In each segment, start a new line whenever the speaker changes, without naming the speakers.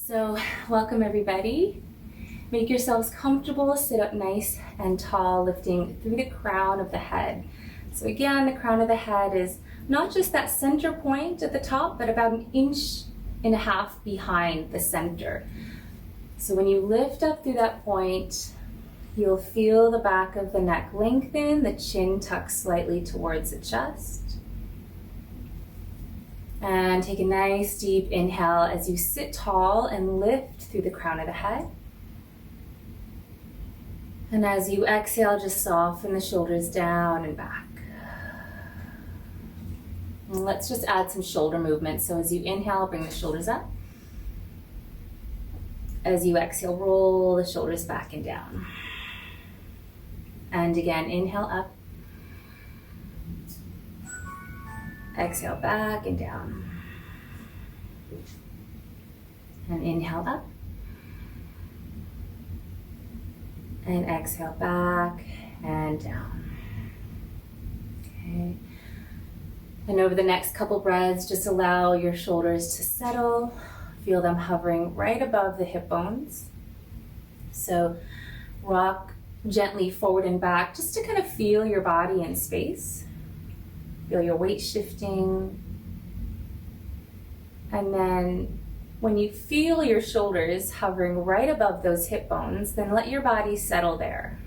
So welcome everybody. Make yourselves comfortable, sit up nice and tall, lifting through the crown of the head. So again, the crown of the head is not just that center point at the top, but about 1.5 inches behind the center. So when you lift up through that point, you'll feel the back of the neck lengthen, the chin tucks slightly towards the chest. And take a nice deep inhale as you sit tall and lift through the crown of the head. And as you exhale, just soften the shoulders down and back. And let's just add some shoulder movement. So as you inhale, bring the shoulders up. As you exhale, roll the shoulders back and down. And again, inhale up. Exhale back and down. And inhale up. And exhale back and down. Okay. And over the next couple breaths, just allow your shoulders to settle. Feel them hovering right above the hip bones. So rock gently forward and back just to kind of feel your body in space. Feel your weight shifting. And then when you feel your shoulders hovering right above those hip bones, then let your body settle there.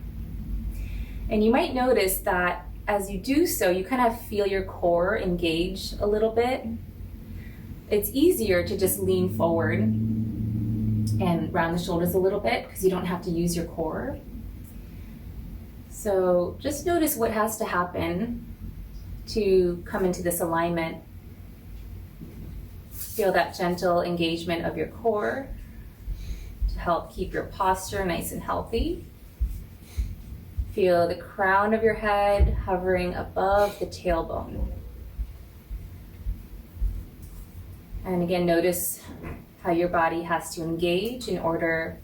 And you might notice that as you do so, you kind of feel your core engage a little bit. It's easier to just lean forward and round the shoulders a little bit because you don't have to use your core. So just notice what has to happen to come into this alignment. Feel that gentle engagement of your core to help keep your posture nice and healthy. Feel the crown of your head hovering above the tailbone. And again, notice how your body has to engage in order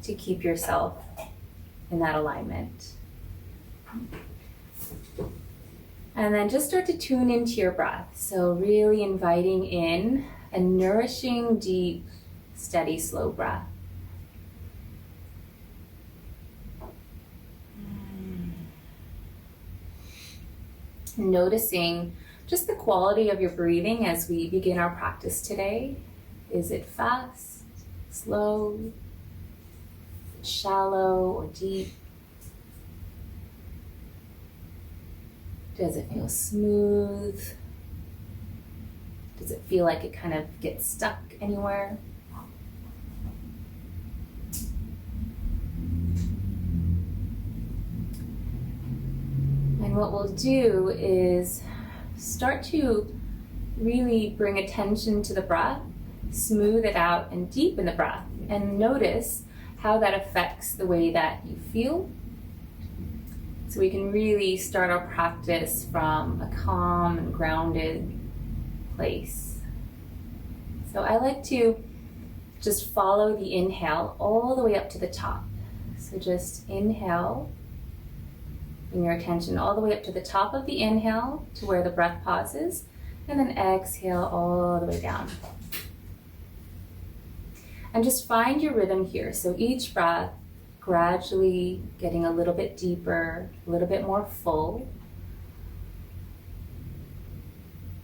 to keep yourself in that alignment. And then just start to tune into your breath. So really inviting in a nourishing, deep, steady, slow breath. Noticing just the quality of your breathing as we begin our practice today. Is it fast, slow, shallow, or deep? Does it feel smooth? Does it feel like it kind of gets stuck anywhere? And what we'll do is start to really bring attention to the breath, smooth it out, and deepen the breath. And notice how that affects the way that you feel. So we can really start our practice from a calm and grounded place. So I like to just follow the inhale all the way up to the top. So just inhale, bring your attention all the way up to the top of the inhale to where the breath pauses, and then exhale all the way down. And just find your rhythm here. So each breath gradually getting a little bit deeper, a little bit more full.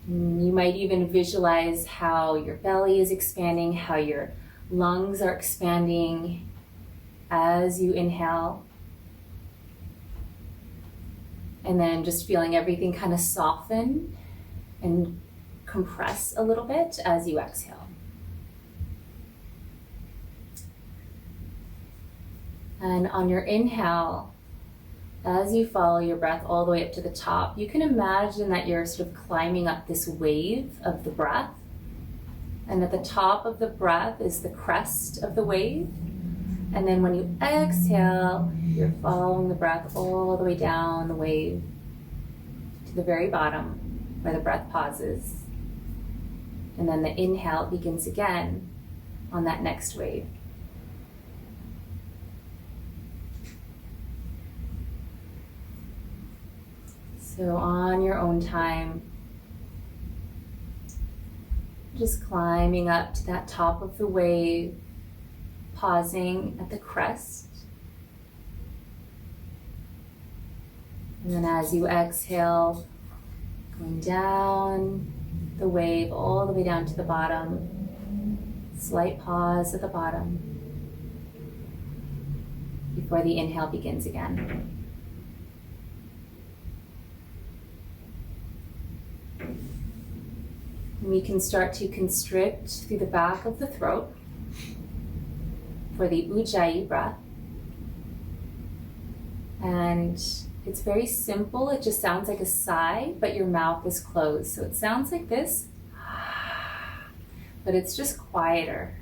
You might even visualize how your belly is expanding, how your lungs are expanding as you inhale. And then just feeling everything kind of soften and compress a little bit as you exhale. And on your inhale, as you follow your breath all the way up to the top, you can imagine that you're sort of climbing up this wave of the breath. And at the top of the breath is the crest of the wave. And then when you exhale, you're following the breath all the way down the wave to the very bottom where the breath pauses. And then the inhale begins again on that next wave. So on your own time, just climbing up to that top of the wave, pausing at the crest. And then as you exhale, going down the wave all the way down to the bottom. Slight pause at the bottom before the inhale begins again. We can start to constrict through the back of the throat for the ujjayii breath. And it's very simple. It just sounds like a sigh, but your mouth is closed. So it sounds like this, but it's just quieter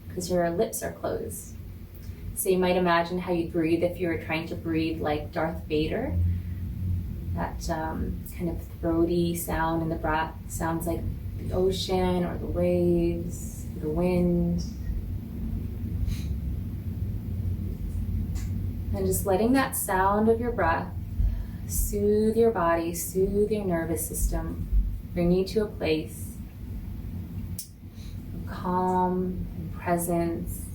because your lips are closed. So you might imagine how you'd breathe if you were trying to breathe like Darth Vader. That kind of throaty sound in the breath sounds like the ocean or the waves, the wind. And just letting that sound of your breath soothe your body, soothe your nervous system, bring you to a place of calm and presence.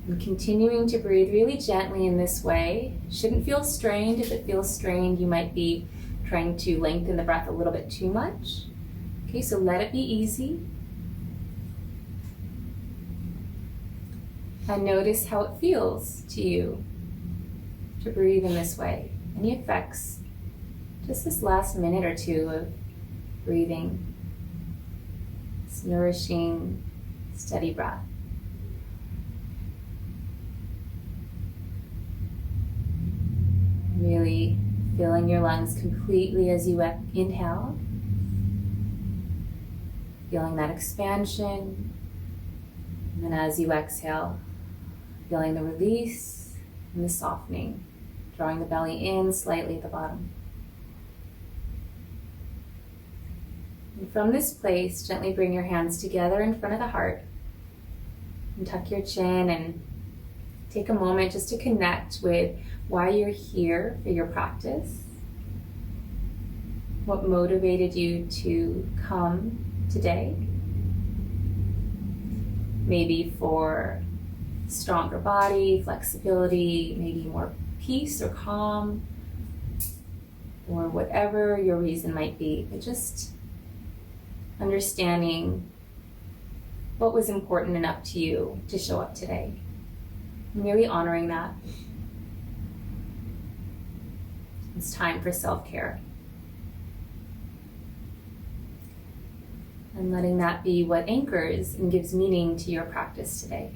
And continuing to breathe really gently in this way. Shouldn't feel strained. If it feels strained, you might be trying to lengthen the breath a little bit too much. Okay, so let it be easy. And notice how it feels to you to breathe in this way. Any effects? Just this last minute or two of breathing. This nourishing, steady breath. Really filling your lungs completely as you inhale. Feeling that expansion. And then as you exhale, feeling the release and the softening. Drawing the belly in slightly at the bottom. And from this place, gently bring your hands together in front of the heart. And tuck your chin and take a moment just to connect with why you're here for your practice. What motivated you to come today? Maybe for stronger body, flexibility, maybe more peace or calm, or whatever your reason might be. But just understanding what was important enough to you to show up today. And really honoring that. It's time for self-care. And letting that be what anchors and gives meaning to your practice today.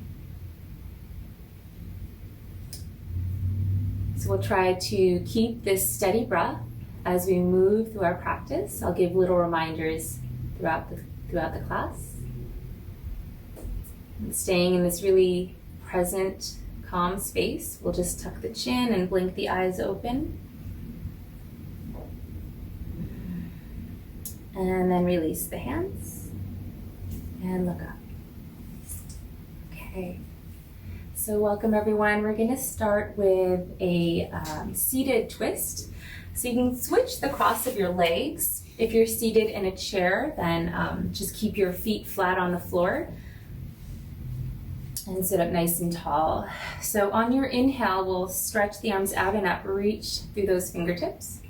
So we'll try to keep this steady breath as we move through our practice. I'll give little reminders throughout the class. And staying in this really present, calm space, we'll just tuck the chin and blink the eyes open. And then release the hands and look up. Okay, so welcome everyone. We're going to start with a seated twist. So you can switch the cross of your legs. If you're seated in a chair, then just keep your feet flat on the floor and sit up nice and tall. So on your inhale, we'll stretch the arms out and up, reach through those fingertips.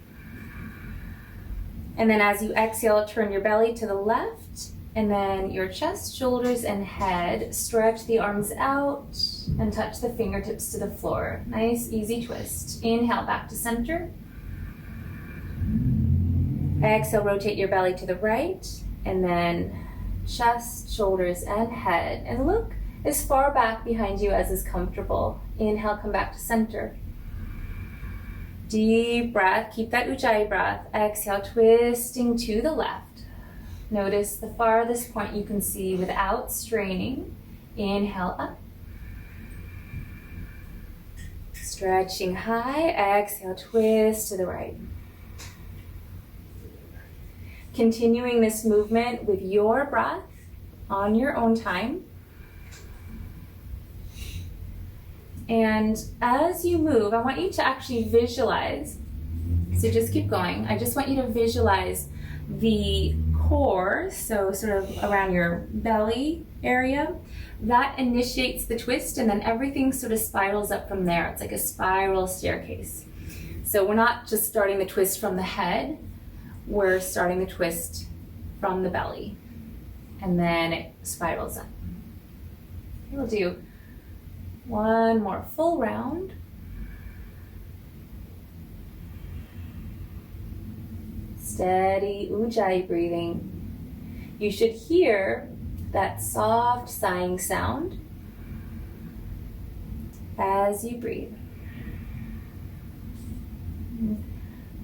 And then as you exhale, turn your belly to the left, and then your chest, shoulders, and head. Stretch the arms out and touch the fingertips to the floor. Nice, easy twist. Inhale back to center. Exhale, rotate your belly to the right, and then chest, shoulders, and head. And look as far back behind you as is comfortable. Inhale, come back to center. Deep breath, keep that ujjayii breath. Exhale, twisting to the left. Notice the farthest point you can see without straining. Inhale up. Stretching high, exhale, twist to the right. Continuing this movement with your breath on your own time. And as you move, I want you to actually visualize, so just keep going. I just want you to visualize the core, so sort of around your belly area, that initiates the twist, and then everything sort of spirals up from there. It's like a spiral staircase. So we're not just starting the twist from the head, we're starting the twist from the belly, and then it spirals up. We'll do one more full round. Steady ujjayi breathing. You should hear that soft sighing sound as you breathe.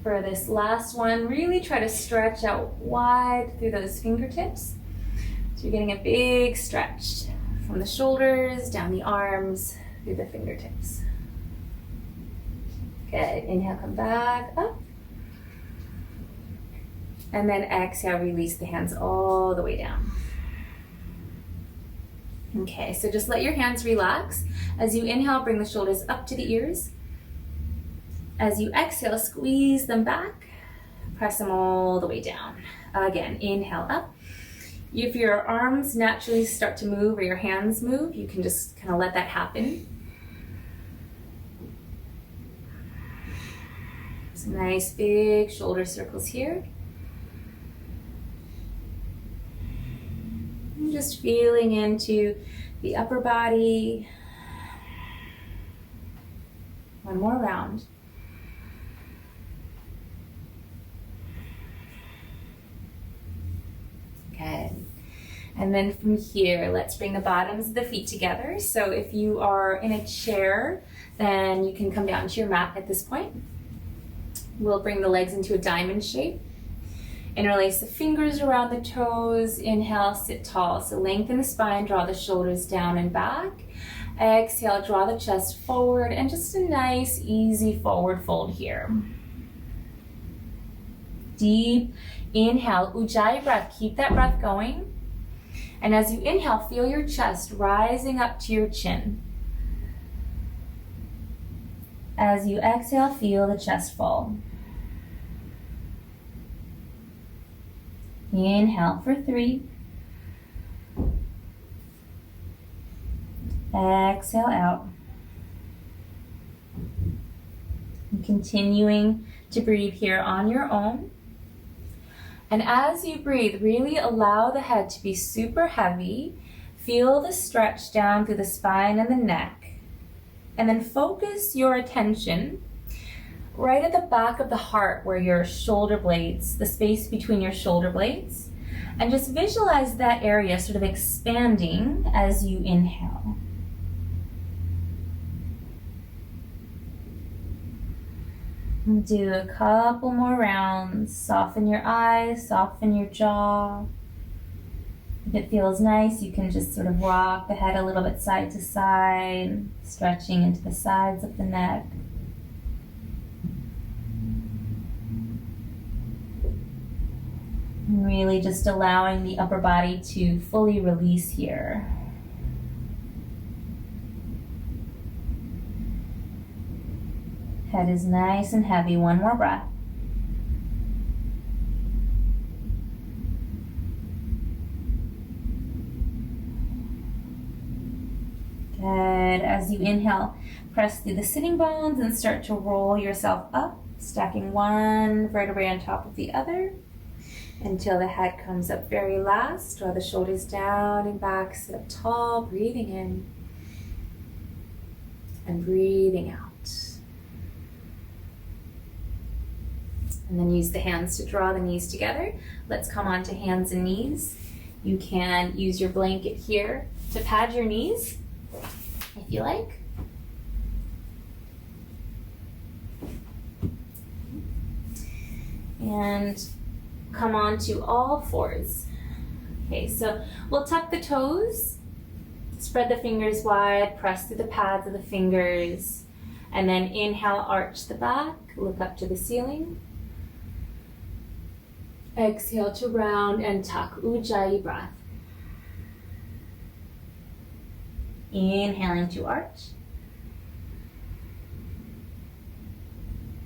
For this last one, really try to stretch out wide through those fingertips. So you're getting a big stretch from the shoulders, down the arms, through the fingertips. Good. Inhale, come back up. And then exhale, release the hands all the way down. Okay, so just let your hands relax. As you inhale, bring the shoulders up to the ears. As you exhale, squeeze them back. Press them all the way down. Again, inhale up. If your arms naturally start to move or your hands move, you can just kind of let that happen. Some nice big shoulder circles here. And just feeling into the upper body. One more round. Good. And then from here, let's bring the bottoms of the feet together. So if you are in a chair, then you can come down to your mat at this point. We'll bring the legs into a diamond shape. Interlace the fingers around the toes. Inhale, sit tall. So lengthen the spine, draw the shoulders down and back. Exhale, draw the chest forward, and just a nice, easy forward fold here. Deep inhale, ujjayi breath. Keep that breath going. And as you inhale, feel your chest rising up to your chin. As you exhale, feel the chest fall. Inhale for 3. Exhale out. And continuing to breathe here on your own. And as you breathe, really allow the head to be super heavy. Feel the stretch down through the spine and the neck. And then focus your attention right at the back of the heart where your shoulder blades, the space between your shoulder blades. And just visualize that area sort of expanding as you inhale. And do a couple more rounds. Soften your eyes, soften your jaw. If it feels nice, you can just sort of rock the head a little bit side to side, stretching into the sides of the neck. And really just allowing the upper body to fully release here. Head is nice and heavy. One more breath. Good. As you inhale, press through the sitting bones and start to roll yourself up, stacking one vertebrae on top of the other until the head comes up very last. Draw the shoulders down and back, sit up tall, breathing in and breathing out. And then use the hands to draw the knees together. Let's come on to hands and knees. You can use your blanket here to pad your knees, if you like. And come on to all fours. Okay, so we'll tuck the toes, spread the fingers wide, press through the pads of the fingers, and then inhale, arch the back, look up to the ceiling. Exhale to round and tuck, ujjayi breath. Inhaling to arch.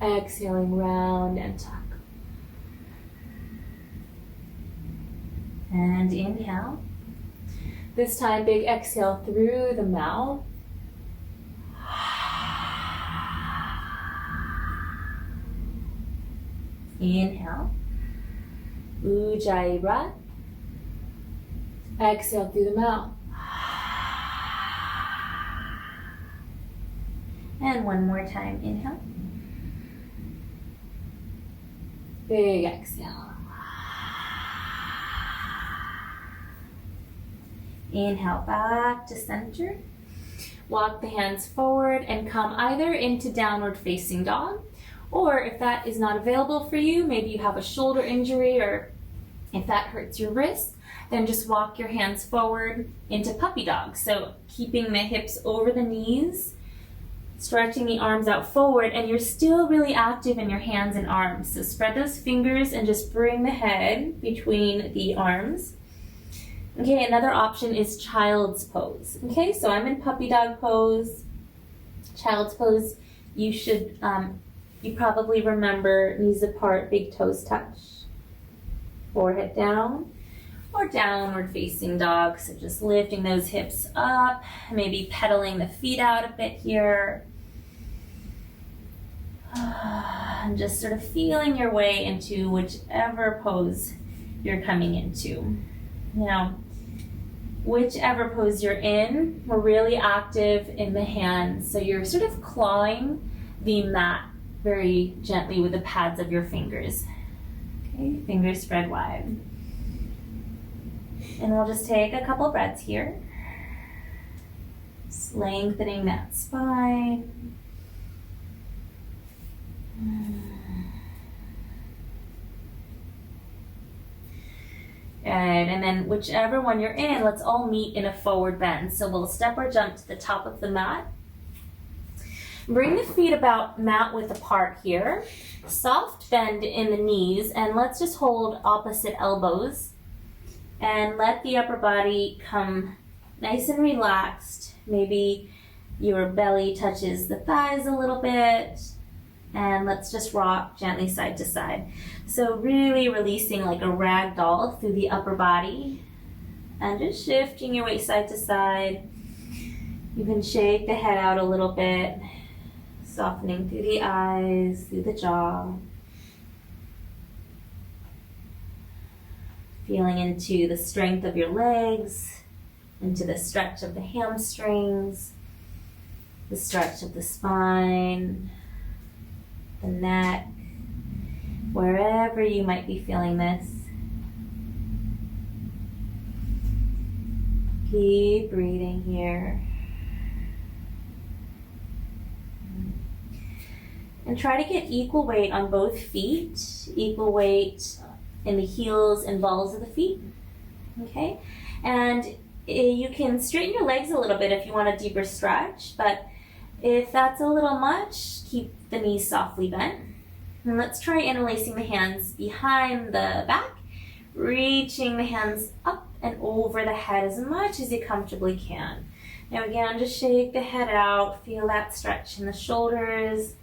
Exhaling, round and tuck. And inhale. This time, big exhale through the mouth. Inhale. Ujjayii breath. Exhale through the mouth. And one more time, inhale. Big exhale. Inhale back to center. Walk the hands forward and come either into downward facing dog, or if that is not available for you, maybe you have a shoulder injury, or if that hurts your wrist, then just walk your hands forward into puppy dog. So keeping the hips over the knees, stretching the arms out forward, and you're still really active in your hands and arms. So spread those fingers and just bring the head between the arms. Okay, another option is child's pose. Okay, so I'm in puppy dog pose. Child's pose, you should, you probably remember knees apart, big toes touch, forehead down, or downward facing dog. So just lifting those hips up, maybe pedaling the feet out a bit here. And just sort of feeling your way into whichever pose you're coming into. Now, whichever pose you're in, we're really active in the hands. So you're sort of clawing the mat very gently with the pads of your fingers. Okay, fingers spread wide. And we'll just take a couple breaths here. Just lengthening that spine. Good, and then whichever one you're in, let's all meet in a forward bend. So we'll step or jump to the top of the mat. Bring the feet about mat width apart here. Soft bend in the knees, and let's just hold opposite elbows. And let the upper body come nice and relaxed. Maybe your belly touches the thighs a little bit. And let's just rock gently side to side. So really releasing like a rag doll through the upper body. And just shifting your weight side to side. You can shake the head out a little bit. Softening through the eyes, through the jaw. Feeling into the strength of your legs, into the stretch of the hamstrings, the stretch of the spine, the neck, wherever you might be feeling this. Keep breathing here. And try to get equal weight on both feet, equal weight in the heels and balls of the feet. Okay? And you can straighten your legs a little bit if you want a deeper stretch, but if that's a little much, keep the knees softly bent. And let's try interlacing the hands behind the back, reaching the hands up and over the head as much as you comfortably can. Now again, just shake the head out, feel that stretch in the shoulders,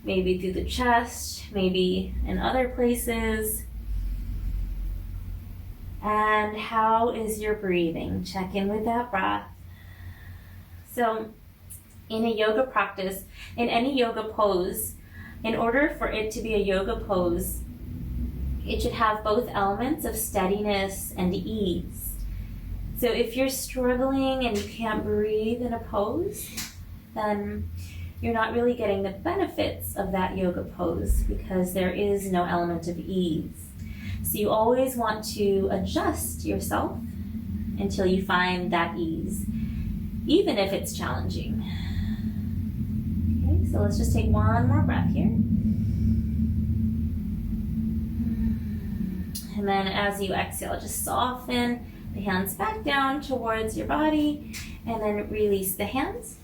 maybe through the chest, maybe in other places. And how is your breathing? Check in with that breath. So in a yoga practice, in any yoga pose, in order for it to be a yoga pose, it should have both elements of steadiness and ease. So if you're struggling and you can't breathe in a pose, then you're not really getting the benefits of that yoga pose because there is no element of ease. So you always want to adjust yourself until you find that ease, even if it's challenging. Okay, so let's just take one more breath here. And then as you exhale, just soften the hands back down towards your body and then release the hands.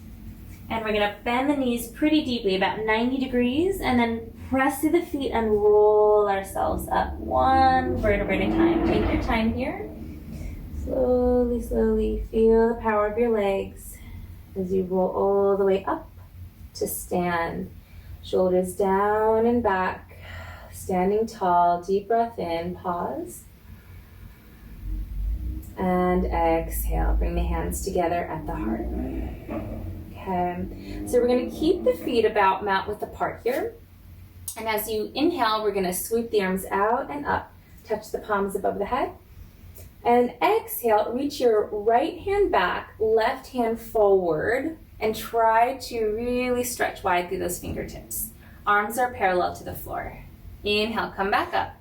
And we're gonna bend the knees pretty deeply, about 90 degrees, and then press through the feet and roll ourselves up one vertebrae at a time. Take your time here. Slowly, slowly feel the power of your legs as you roll all the way up to stand. Shoulders down and back, standing tall. Deep breath in, pause. And exhale, bring the hands together at the heart. Okay, so we're going to keep the feet about mat width apart here. And as you inhale, we're going to sweep the arms out and up. Touch the palms above the head. And exhale, reach your right hand back, left hand forward, and try to really stretch wide through those fingertips. Arms are parallel to the floor. Inhale, come back up.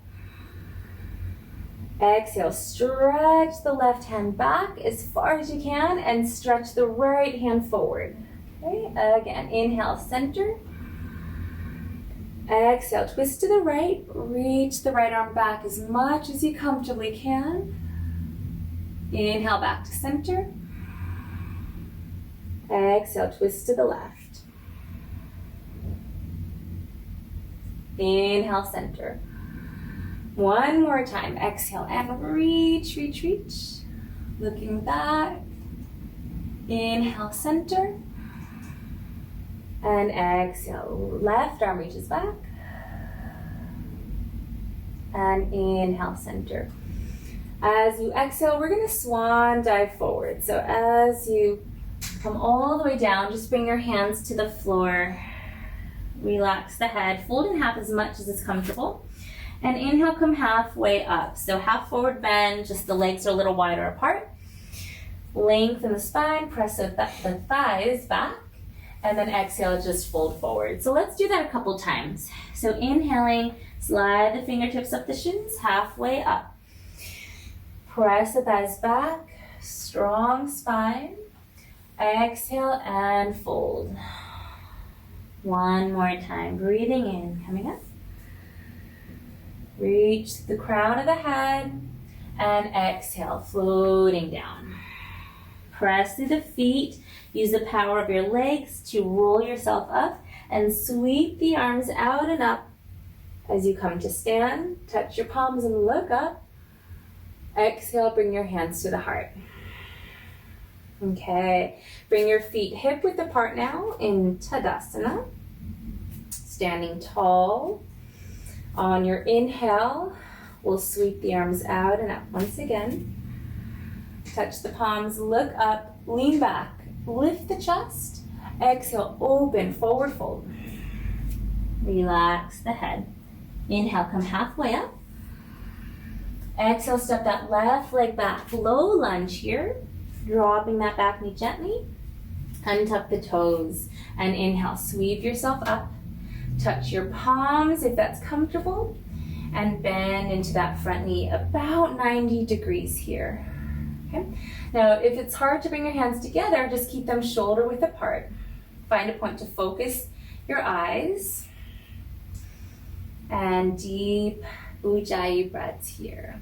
Exhale, stretch the left hand back as far as you can and stretch the right hand forward. Okay, again, inhale, center. Exhale, twist to the right, reach the right arm back as much as you comfortably can. Inhale, back to center. Exhale, twist to the left. Inhale, center. One more time, exhale and reach, reach, reach. Looking back. Inhale, center. And exhale, left arm reaches back. And inhale, center. As you exhale, we're gonna swan dive forward. So as you come all the way down, just bring your hands to the floor. Relax the head, fold in half as much as is comfortable. And inhale, come halfway up. So half forward bend, just the legs are a little wider apart. Lengthen the spine, press the thighs back. And then exhale, just fold forward. So let's do that a couple times. So inhaling, slide the fingertips up the shins, halfway up. Press the thighs back, strong spine. Exhale and fold. One more time, breathing in, coming up. Reach the crown of the head and exhale, floating down. Press through the feet. Use the power of your legs to roll yourself up and sweep the arms out and up as you come to stand. Touch your palms and look up. Exhale, bring your hands to the heart. Okay, bring your feet hip width apart now in Tadasana. Standing tall. On your inhale, we'll sweep the arms out and up once again. Touch the palms, look up, lean back, lift the chest. Exhale, open, forward fold. Relax the head. Inhale, come halfway up. Exhale, step that left leg back, low lunge here. Dropping that back knee gently. Untuck the toes and inhale, sweep yourself up. Touch your palms if that's comfortable and bend into that front knee about 90 degrees here. Okay. Now, if it's hard to bring your hands together, just keep them shoulder width apart. Find a point to focus your eyes and deep ujjayii breaths here.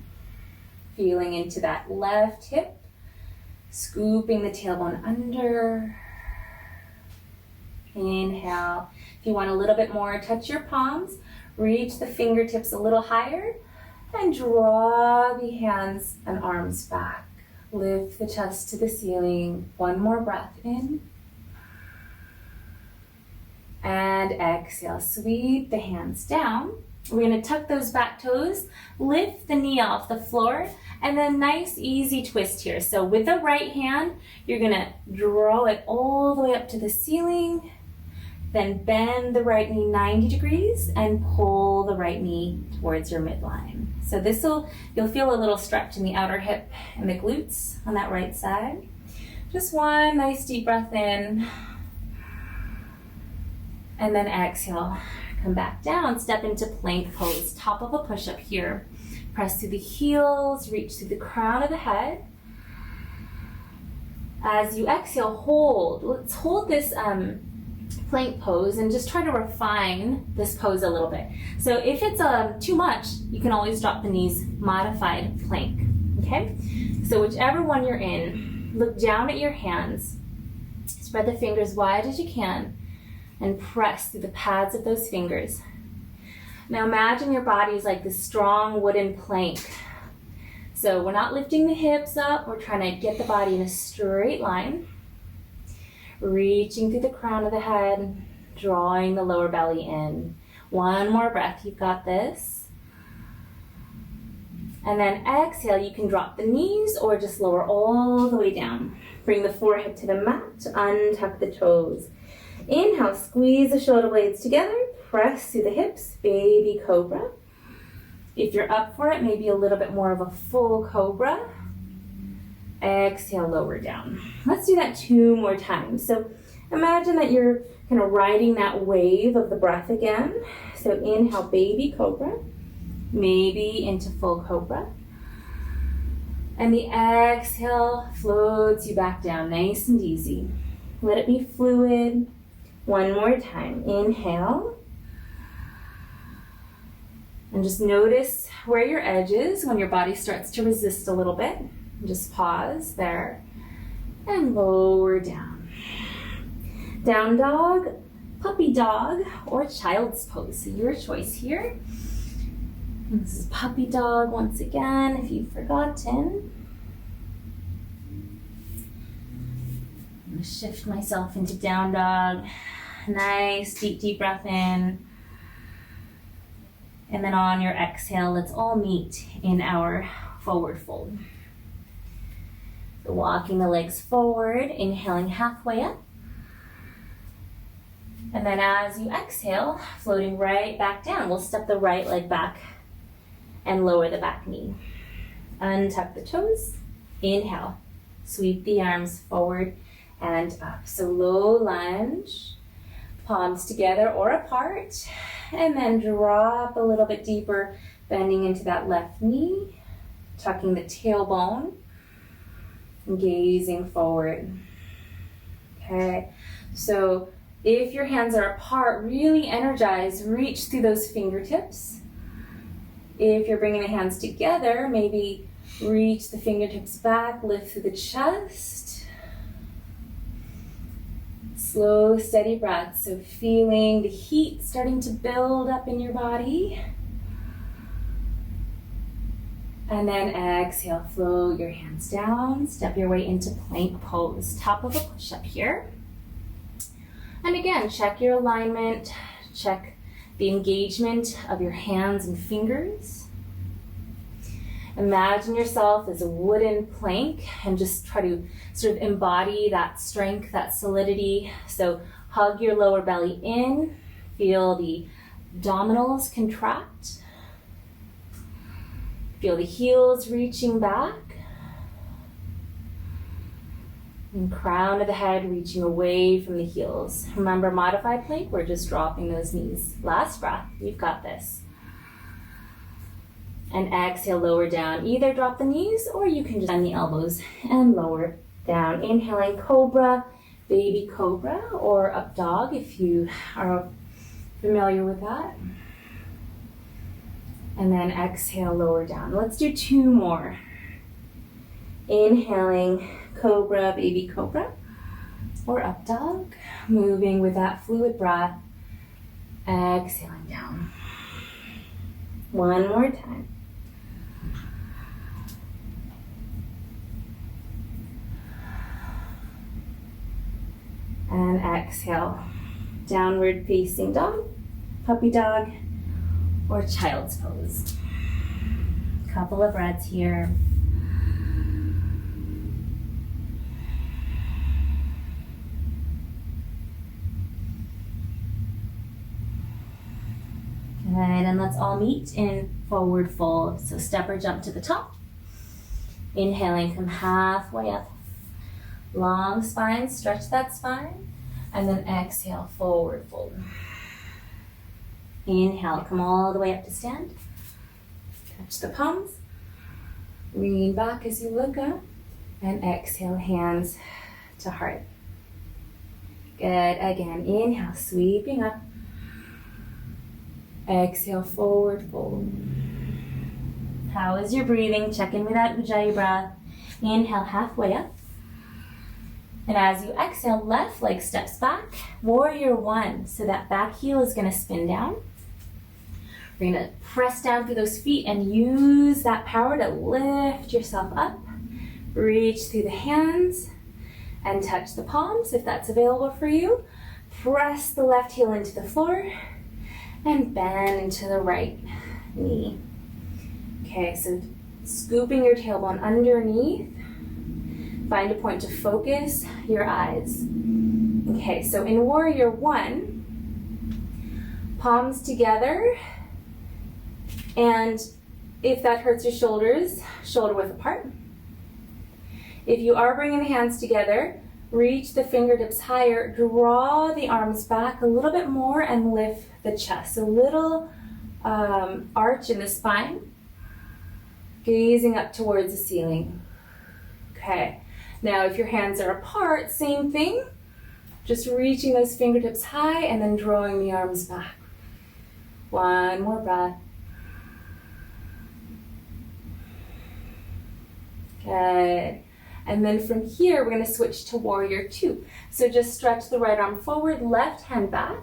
Feeling into that left hip, scooping the tailbone under. Inhale. If you want a little bit more, touch your palms, reach the fingertips a little higher, and draw the hands and arms back. Lift the chest to the ceiling. One more breath in. And exhale. Sweep the hands down. We're going to tuck those back toes, lift the knee off the floor, and then nice easy twist here. So with the right hand, you're going to draw it all the way up to the ceiling. Then bend the right knee 90 degrees and pull the right knee towards your midline. So you'll feel a little stretch in the outer hip and the glutes on that right side. Just one nice deep breath in. And then exhale, come back down, step into plank pose, top of a push-up here. Press through the heels, reach through the crown of the head. As you exhale, hold. Let's hold this plank pose and just try to refine this pose a little bit. So if it's too much, you can always drop the knees, modified plank, okay? So whichever one you're in, look down at your hands, spread the fingers wide as you can, and press through the pads of those fingers. Now imagine your body is like this strong wooden plank. So we're not lifting the hips up, we're trying to get the body in a straight line. Reaching through the crown of the head, drawing the lower belly in. One more breath, you've got this. And then exhale, you can drop the knees or just lower all the way down. Bring the forehead to the mat, untuck the toes. Inhale, squeeze the shoulder blades together, press through the hips, baby cobra. If you're up for it, maybe a little bit more of a full cobra. Exhale, lower down. Let's do that 2 more times. So imagine that you're kind of riding that wave of the breath again. So inhale, baby cobra, maybe into full cobra. And the exhale floats you back down, nice and easy. Let it be fluid. 1 more time. Inhale. And just notice where your edge is when your body starts to resist a little bit. Just pause there and lower down. Down dog, puppy dog, or child's pose. So your choice here. And this is puppy dog once again, if you've forgotten. I'm going to shift myself into down dog. Nice, deep breath in. And then on your exhale, let's all meet in our forward fold. So walking the legs forward, inhaling halfway up. And then as you exhale, floating right back down, we'll step the right leg back and lower the back knee. Untuck the toes, inhale. Sweep the arms forward and up. So low lunge, palms together or apart. And then drop a little bit deeper, bending into that left knee, tucking the tailbone, and gazing forward. Okay, so if your hands are apart, really energize, reach through those fingertips. If you're bringing the hands together, maybe reach the fingertips back, lift through the chest. Slow, steady breath, so feeling the heat starting to build up in your body. And then exhale, float your hands down, step your way into plank pose, top of a push-up here. And again, check your alignment, check the engagement of your hands and fingers. Imagine yourself as a wooden plank and just try to sort of embody that strength, that solidity. So hug your lower belly in, feel the abdominals contract. Feel the heels reaching back. And crown of the head reaching away from the heels. Remember, modified plank, we're just dropping those knees. Last breath, you've got this. And exhale, lower down. Either drop the knees or you can just bend the elbows and lower down. Inhaling cobra, baby cobra, or up dog if you are familiar with that. And then exhale, lower down. Let's do 2 more. Inhaling cobra, baby cobra, or up dog. Moving with that fluid breath. Exhaling down. 1 more time. And exhale. Downward facing dog, puppy dog, or child's pose. Couple of breaths here. Good, and let's all meet in forward fold. So step or jump to the top. Inhaling, come halfway up. Long spine, stretch that spine. And then exhale, forward fold. Inhale, come all the way up to stand. Touch the palms. Lean back as you look up. And exhale, hands to heart. Good, again, inhale, sweeping up. Exhale, forward fold. How is your breathing? Check in with that ujjayii breath. Inhale, halfway up. And as you exhale, left leg steps back, warrior 1. So that back heel is gonna spin down. We're gonna press down through those feet and use that power to lift yourself up. Reach through the hands and touch the palms if that's available for you. Press the left heel into the floor and bend into the right knee. Okay, so Scooping your tailbone underneath. Find a point to focus your eyes. Okay, so in Warrior One, palms together, and if that hurts your shoulders, shoulder width apart. If you are bringing the hands together, reach the fingertips higher, draw the arms back a little bit more and lift the chest. A little arch in the spine, gazing up towards the ceiling. Okay, now if your hands are apart, same thing. Just reaching those fingertips high and then drawing the arms back. One more breath. Good. And then from here, we're going to switch to Warrior Two. So just stretch the right arm forward, left hand back,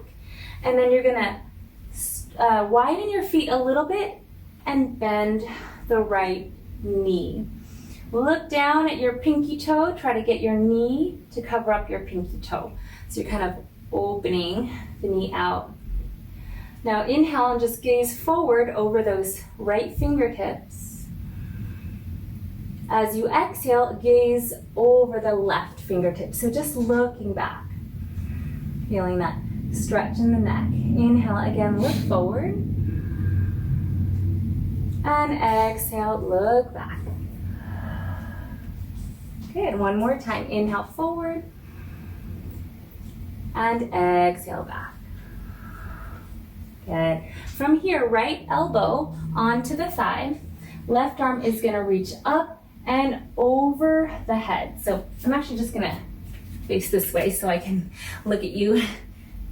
and then you're going to widen your feet a little bit and bend the right knee. Look down at your pinky toe. Try to get your knee to cover up your pinky toe. So you're kind of opening the knee out. Now inhale and just gaze forward over those right fingertips. As you exhale, gaze over the left fingertips. So just looking back. Feeling that stretch in the neck. Inhale, again, look forward. And exhale, look back. Good, one more time. Inhale forward. And exhale back. Good. From here, right elbow onto the thigh. Left arm is going to reach up and over the head. So I'm actually just going to face this way so I can look at you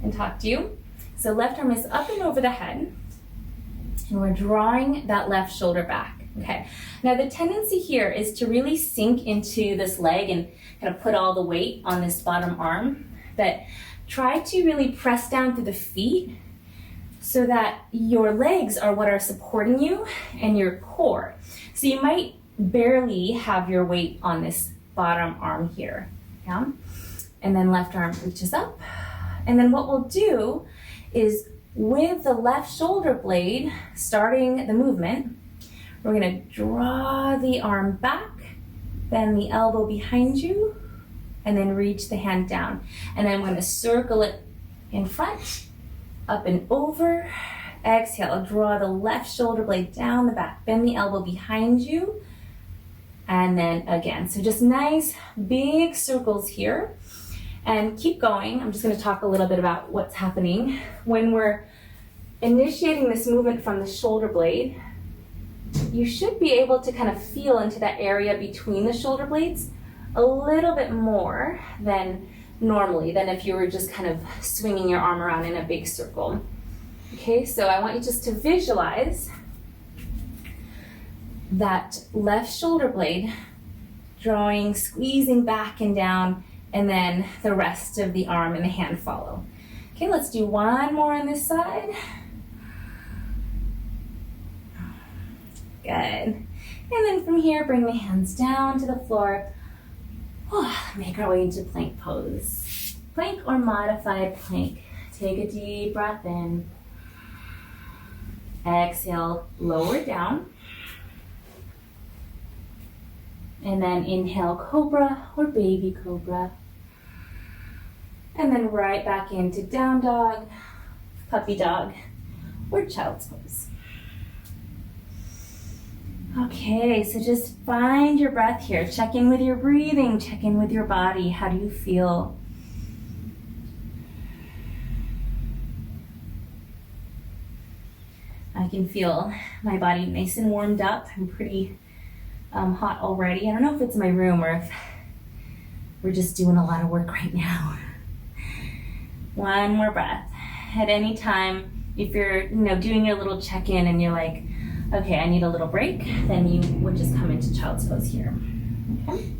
and talk to you. So left arm is up and over the head. And we're drawing that left shoulder back. Okay. Now the tendency here is to really sink into this leg and kind of put all the weight on this bottom arm. But try to really press down through the feet so that your legs are what are supporting you and your core. So you might barely have your weight on this bottom arm here. Yeah? And then left arm reaches up. And then what we'll do is with the left shoulder blade, starting the movement, we're gonna draw the arm back, bend the elbow behind you, and then reach the hand down. And then I'm gonna circle it in front, up and over. Exhale, draw the left shoulder blade down the back, bend the elbow behind you, and then again. So just nice big circles here. And keep going. I'm just going to talk a little bit about what's happening when we're initiating this movement from the shoulder blade. You should be able to kind of feel into that area between the shoulder blades a little bit more than normally, than if you were just kind of swinging your arm around in a big circle. Okay, so I want you just to visualize that left shoulder blade drawing, squeezing back and down, and then the rest of the arm and the hand follow. Okay, let's do one more on this side. Good. And then from here, bring the hands down to the floor. Make our way into plank pose. Plank or modified plank. Take a deep breath in. Exhale, lower down. And then inhale, cobra or baby cobra. And then right back into down dog, puppy dog, or child's pose. Okay, so just find your breath here. Check in with your breathing, check in with your body. How do you feel? I can feel my body nice and warmed up. I'm pretty hot already. I don't know if it's my room or if we're just doing a lot of work right now. One more breath. At any time, if you're doing your little check-in and you're like, okay, I need a little break, then you would just come into child's pose here. Okay.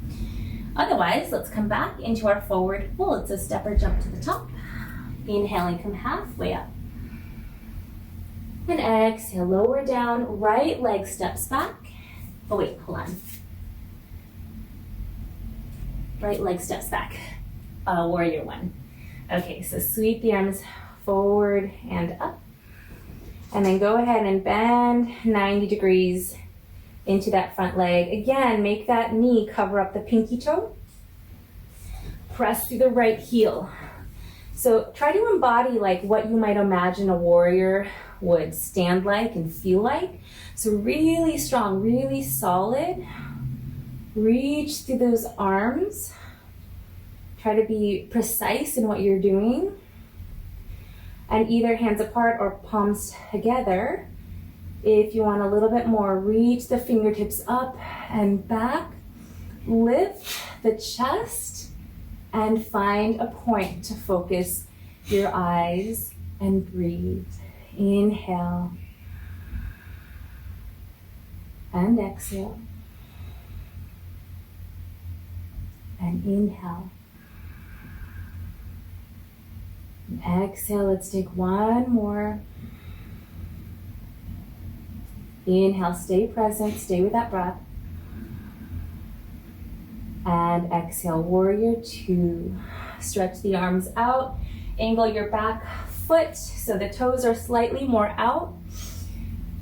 Otherwise, let's come back into our forward fold. So step or jump to the top. Inhaling, come halfway up. And exhale, lower down, right leg steps back. Oh wait, hold on. Right leg steps back. Warrior one. Okay, so sweep the arms forward and up. And then go ahead and bend 90 degrees into that front leg. Again, make that knee cover up the pinky toe. Press through the right heel. So try to embody like what you might imagine a warrior would stand like and feel like. So really strong, really solid. Reach through those arms. Try to be precise in what you're doing. And either hands apart or palms together. If you want a little bit more, reach the fingertips up and back. Lift the chest and find a point to focus your eyes and breathe. Inhale and exhale. And inhale. And exhale, let's take one more. Inhale, stay present, stay with that breath. And exhale, warrior two. Stretch the arms out, angle your back foot so the toes are slightly more out.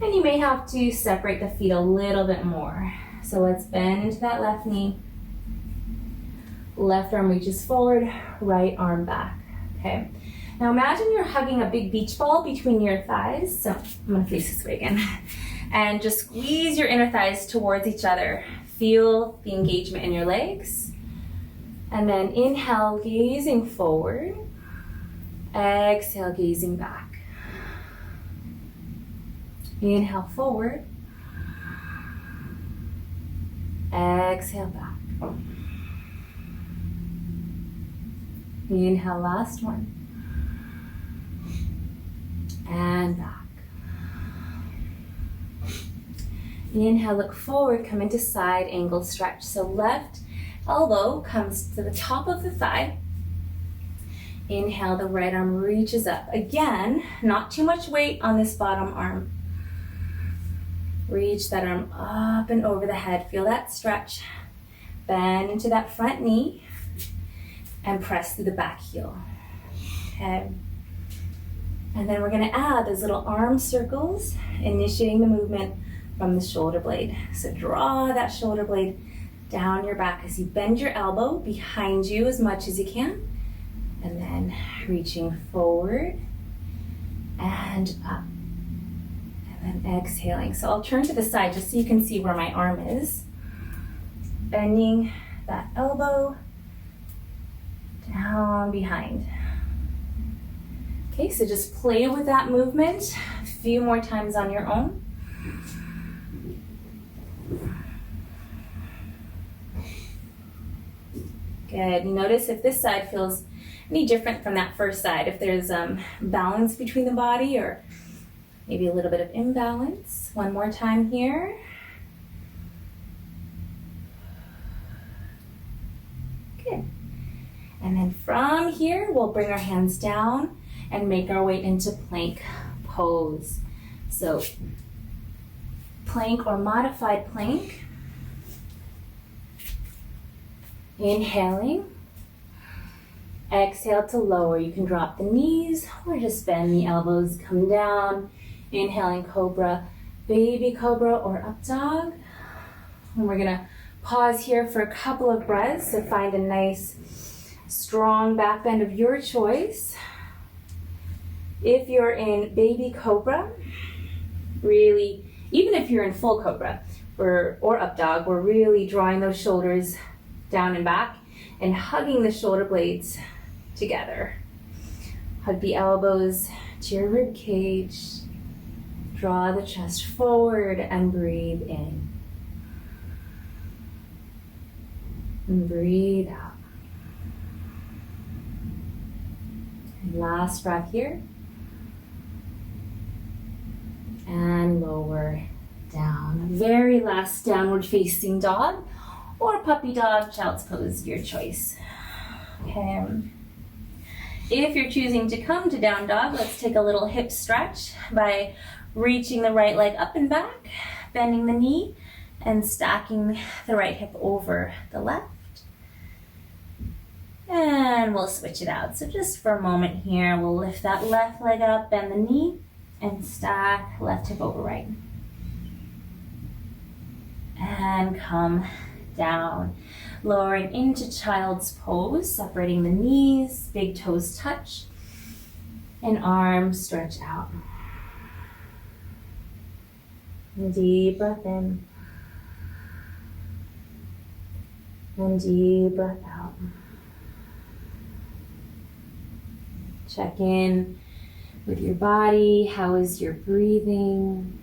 And you may have to separate the feet a little bit more. So let's bend into that left knee. Left arm reaches forward, right arm back, okay? Now imagine you're hugging a big beach ball between your thighs. So I'm gonna face this way again. And just squeeze your inner thighs towards each other. Feel the engagement in your legs. And then inhale, gazing forward. Exhale, gazing back. Inhale, forward. Exhale, back. Inhale, last one. And back. Inhale, look forward, come into side angle stretch. So left elbow comes to the top of the thigh. Inhale, the right arm reaches up. Again, not too much weight on this bottom arm. Reach that arm up and over the head. Feel that stretch. Bend into that front knee and press through the back heel. Okay. And then we're gonna add those little arm circles, initiating the movement from the shoulder blade. So draw that shoulder blade down your back as you bend your elbow behind you as much as you can. And then reaching forward and up. And then exhaling. So I'll turn to the side just so you can see where my arm is. Bending that elbow down behind. Okay, so just play with that movement a few more times on your own. Good. Notice if this side feels any different from that first side, if there's balance between the body or maybe a little bit of imbalance. One more time here. Good. And then from here, we'll bring our hands down and make our way into plank pose. So plank or modified plank. Inhaling. Exhale to lower. You can drop the knees or just bend the elbows, come down. Inhaling cobra, baby cobra, or up dog. And we're gonna pause here for a couple of breaths to find a nice strong back bend of your choice. If you're in baby cobra, really, even if you're in full cobra or up dog, we're really drawing those shoulders down and back and hugging the shoulder blades together. Hug the elbows to your rib cage. Draw the chest forward and breathe in. And breathe out. And last breath here. And lower down. Very last downward facing dog or puppy dog, child's pose, your choice. Okay. If you're choosing to come to down dog, let's take a little hip stretch by reaching the right leg up and back, bending the knee, and stacking the right hip over the left. And we'll switch it out. So just for a moment here, we'll lift that left leg up, bend the knee, and stack left hip over right. and come down. Lowering into child's pose, separating the knees, big toes touch, and arms stretch out. Deep breath in. And deep breath out. Check in with your body. How is your breathing?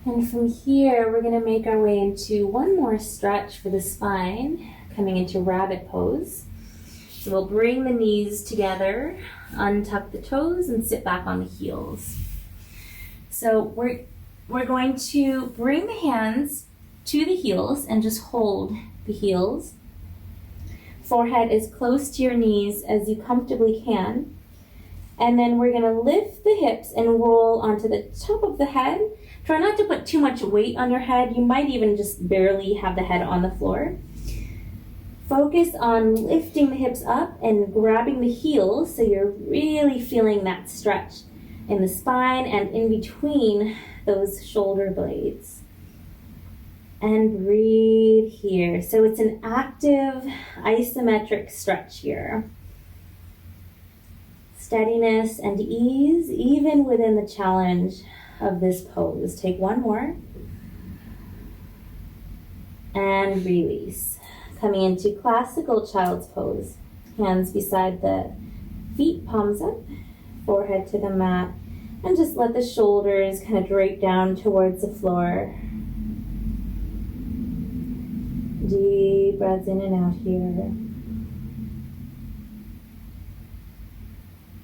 And from here, we're going to make our way into one more stretch for the spine, coming into rabbit pose. So we'll bring the knees together, untuck the toes, and sit back on the heels. So we're going to bring the hands to the heels and just hold the heels. Forehead as close to your knees as you comfortably can. And then we're going to lift the hips and roll onto the top of the head. Try not to put too much weight on your head. You might even just barely have the head on the floor. Focus on lifting the hips up and grabbing the heels so you're really feeling that stretch in the spine and in between those shoulder blades. And breathe here. So it's an active isometric stretch here. Steadiness and ease even within the challenge of this pose. Take one more. And release. Coming into classical child's pose. Hands beside the feet, palms up, forehead to the mat. And just let the shoulders kind of drape down towards the floor. Deep breaths in and out here.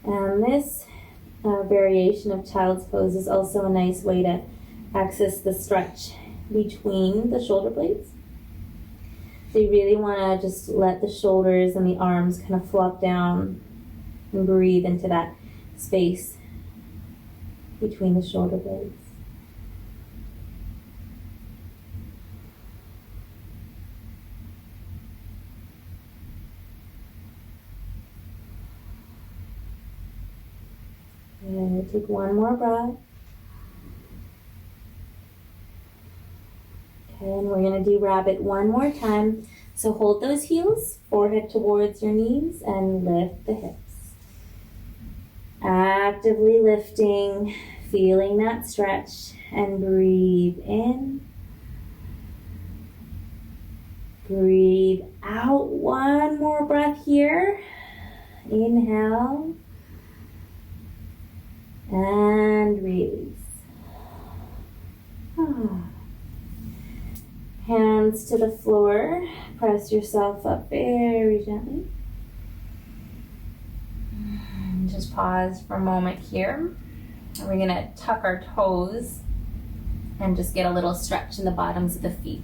And this variation of child's pose is also a nice way to access the stretch between the shoulder blades. So you really want to just let the shoulders and the arms kind of flop down and breathe into that space between the shoulder blades. And take one more breath. Okay, and we're going to do rabbit one more time. So hold those heels, forehead towards your knees, and lift the hips. Actively lifting, feeling that stretch, and breathe in. Breathe out. One more breath here. Inhale. And release. Hands to the floor. Press yourself up very gently. Just pause for a moment here. We're going to tuck our toes and just get a little stretch in the bottoms of the feet.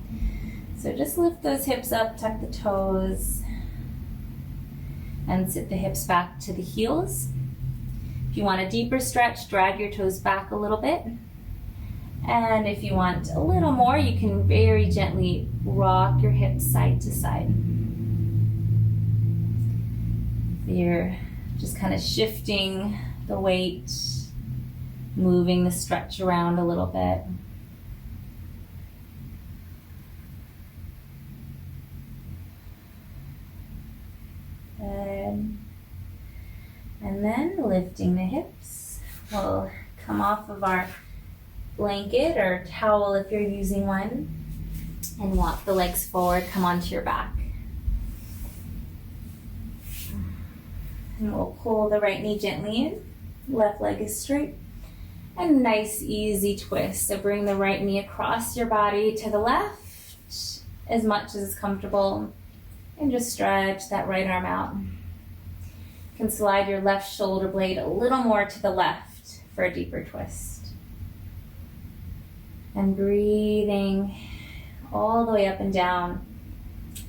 So just lift those hips up, tuck the toes, and sit the hips back to the heels. If you want a deeper stretch, drag your toes back a little bit. And if you want a little more, you can very gently rock your hips side to side. You're just kind of shifting the weight, moving the stretch around a little bit. Good. And then lifting the hips. We'll come off of our blanket or towel if you're using one and walk the legs forward, come onto your back. And we'll pull the right knee gently in, left leg is straight, and nice easy twist. So bring the right knee across your body to the left as much as is comfortable and just stretch that right arm out. You can slide your left shoulder blade a little more to the left for a deeper twist. And breathing all the way up and down,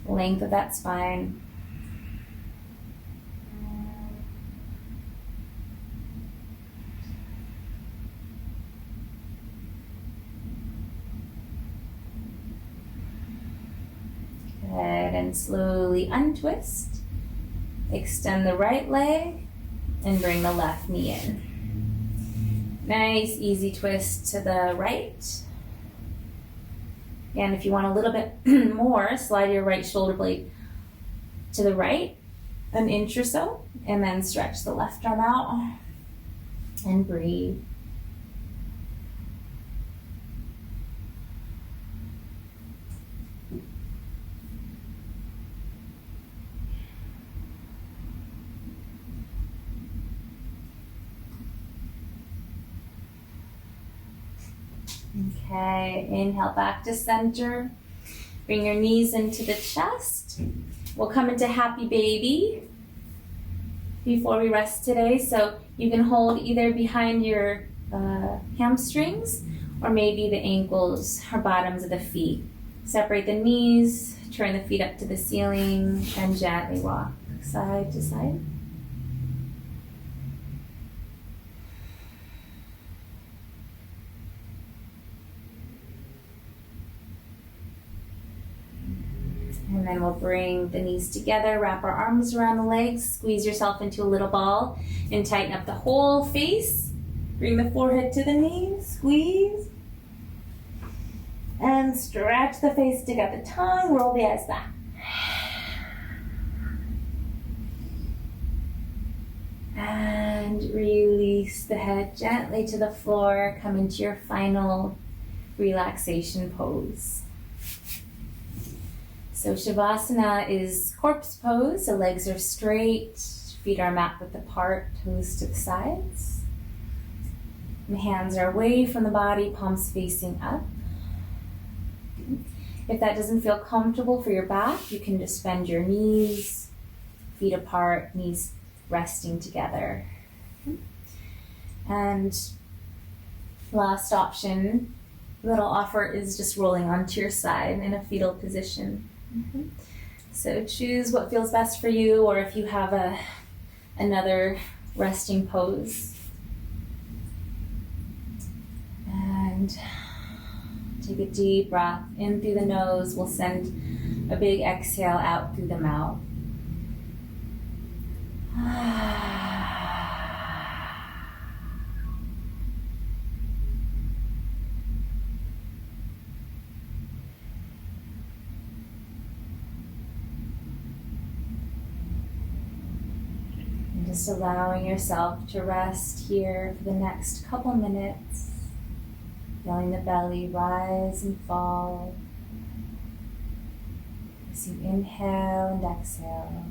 length of that spine. slowly untwist. Extend the right leg and bring the left knee in. Nice, easy twist to the right. And if you want a little bit more, slide your right shoulder blade to the right, an inch or so, and then stretch the left arm out and breathe. Okay, inhale back to center. Bring your knees into the chest. We'll come into happy baby before we rest today. So you can hold either behind your hamstrings or maybe the ankles or bottoms of the feet. Separate the knees, turn the feet up to the ceiling, and gently rock side to side. And then we'll bring the knees together, wrap our arms around the legs, squeeze yourself into a little ball, and tighten up the whole face. Bring the forehead to the knees, squeeze. And stretch the face, stick out the tongue, roll the eyes back. And release the head gently to the floor. Come into your final relaxation pose. So Shavasana is corpse pose. The legs are straight, feet are mat width apart, toes to the sides. And the hands are away from the body, palms facing up. If that doesn't feel comfortable for your back, you can just bend your knees, feet apart, knees resting together. And last option that I'll offer is just rolling onto your side in a fetal position. So choose what feels best for you, or if you have another resting pose. And take a deep breath in through the nose. We'll send a big exhale out through the mouth. And just allowing yourself to rest here for the next couple minutes. Feeling the belly rise and fall as you inhale and exhale.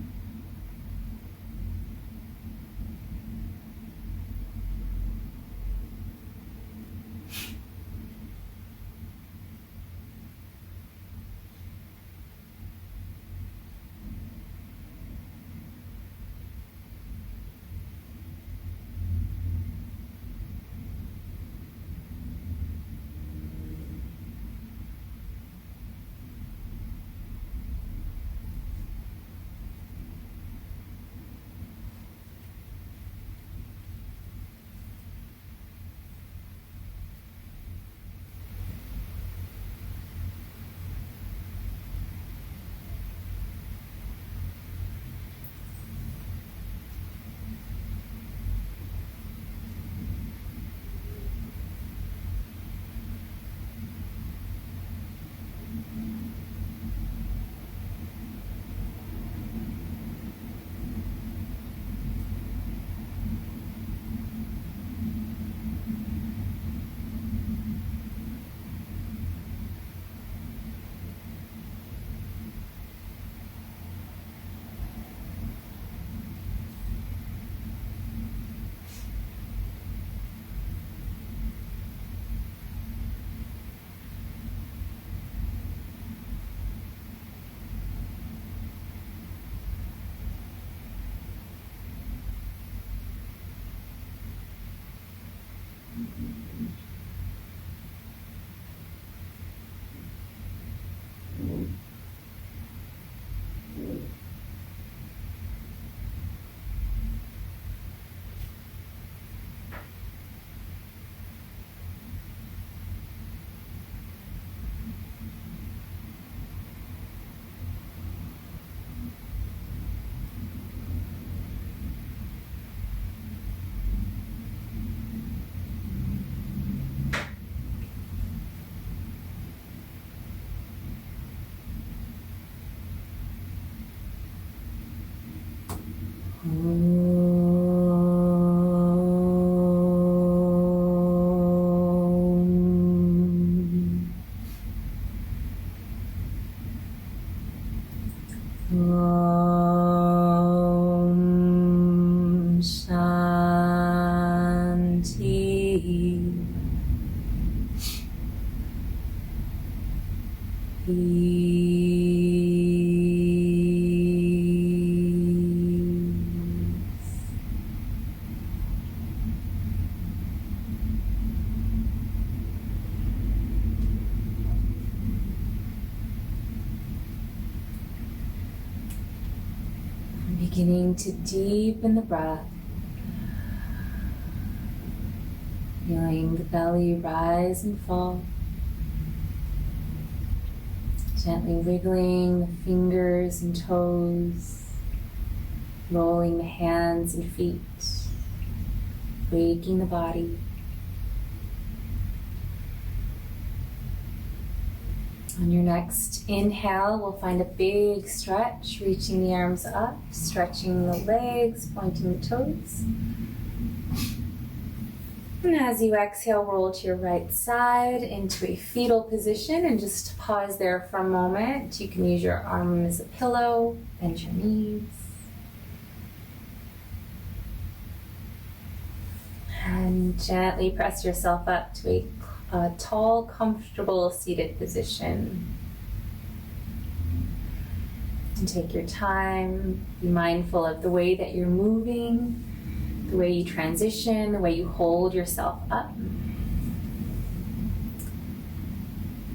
Beginning to deepen the breath, feeling the belly rise and fall, gently wiggling the fingers and toes, rolling the hands and feet, waking the body. On your next inhale, we'll find a big stretch, reaching the arms up, stretching the legs, pointing the toes. And as you exhale, roll to your right side into a fetal position and just pause there for a moment. You can use your arm as a pillow, bend your knees. And gently press yourself up to a tall, comfortable seated position. And take your time, be mindful of the way that you're moving, the way you transition, the way you hold yourself up.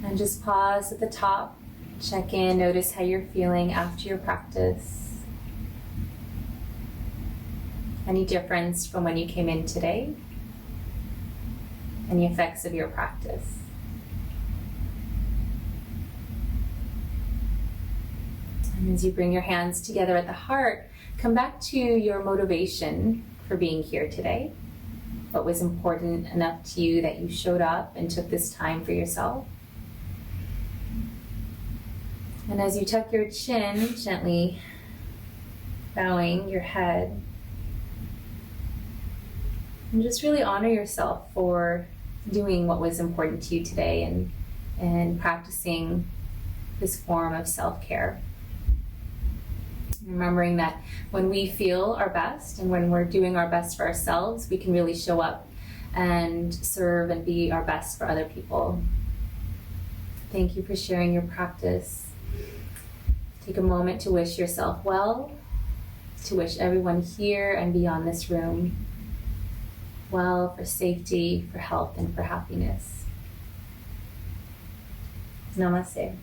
And just pause at the top, check in, notice how you're feeling after your practice. Any difference from when you came in today? And the effects of your practice. And as you bring your hands together at the heart, come back to your motivation for being here today. What was important enough to you that you showed up and took this time for yourself. And as you tuck your chin, gently bowing your head, and just really honor yourself for doing what was important to you today and practicing this form of self-care. Remembering that when we feel our best and when we're doing our best for ourselves, we can really show up and serve and be our best for other people. Thank you for sharing your practice. Take a moment to wish yourself well, to wish everyone here and beyond this room well, for safety, for health, and for happiness. Namaste.